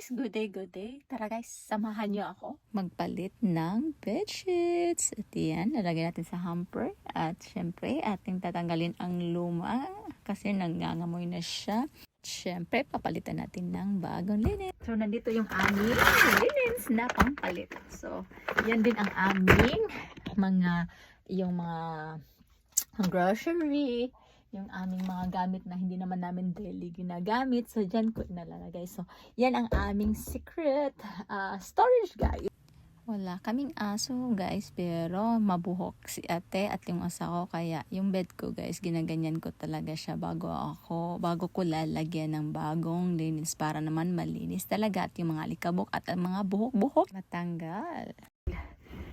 guys, good day, good day. Tara guys, samahan niyo ako magpalit ng bedsheets. At yan, lalagay natin sa hamper. At syempre, ating tatanggalin ang luma kasi nangangamoy na siya. Syempre, papalitan natin ng bagong linen. So, nandito yung aming linens na pampalit. So, yan din ang aming yung mga grocery, yung aming mga gamit na hindi naman namin daily ginagamit. So, dyan ko inalalagay. So, yan ang aming secret storage, guys. Wala kaming aso, guys, pero mabuhok si ate at yung asawa ko. Kaya, yung bed ko, guys, ginaganyan ko talaga siya bago ko lalagyan ng bagong linis para naman malinis talaga at yung mga alikabok at ang mga buhok-buhok matanggal.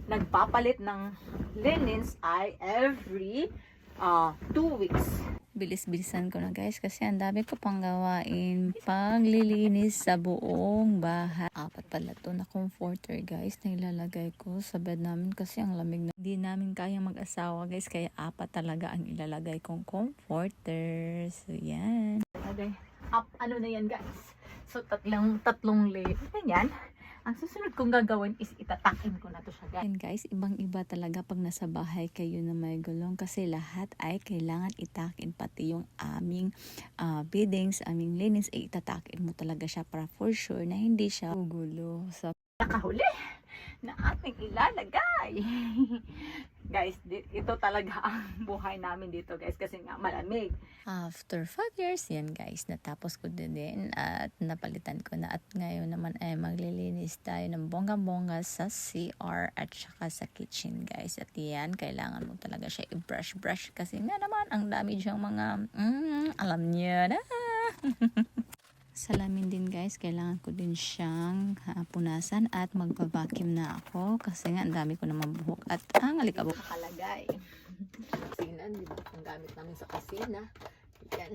Nagpapalit ng linens ay every 2 weeks. Bilis-bilisan ko na guys kasi ang dami ko pang gawain paglilinis sa buong bahay. 4 pala to na comforter guys na ilalagay ko sa bed namin kasi ang lamig na. Hindi namin kayang mag-asawa guys kaya 4 talaga ang ilalagay kong comforter. So yan. Okay. Ano na yan guys? So tatlong layer. Ganyan. Ang susunod kong gagawin is itatakin ko na to siya guys. And guys, ibang-iba talaga pag nasa bahay kayo na may gulong kasi lahat ay kailangan itakin. Pati yung aming beddings, aming linens ay itatakin mo talaga siya para for sure na hindi siya gugulo. So, nakahuli na ating ilalagay. Guys, ito talaga ang buhay namin dito guys kasi nga malamig. After 5 years, yan guys, natapos ko din at napalitan ko na at ngayon naman ay maglilinis tayo ng bongga-bongga sa CR at saka sa kitchen guys. At yan, kailangan mo talaga siya i-brush kasi nga naman ang dami diyang mga alam niyo na. Salamin din guys, kailangan ko din siyang punasan at magpa-vacuum na ako kasi nga ang dami ko naman buhok at ang alikabok. Nakalagay. Tingnan, di ba? Ang gamit namin sa kusina. Yan.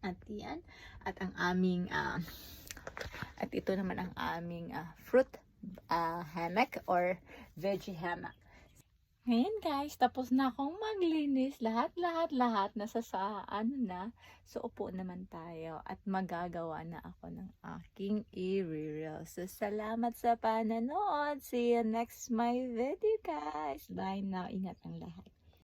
At yan. At ang aming at ito naman ang aming fruit hammock or veggie hammock. Ngayon guys, tapos na akong maglinis. Lahat nasa na. So, upo naman tayo at magagawa na ako ng aking i-reel. So, salamat sa panonood. See you next my video guys. Bye now. Ingat ang lahat.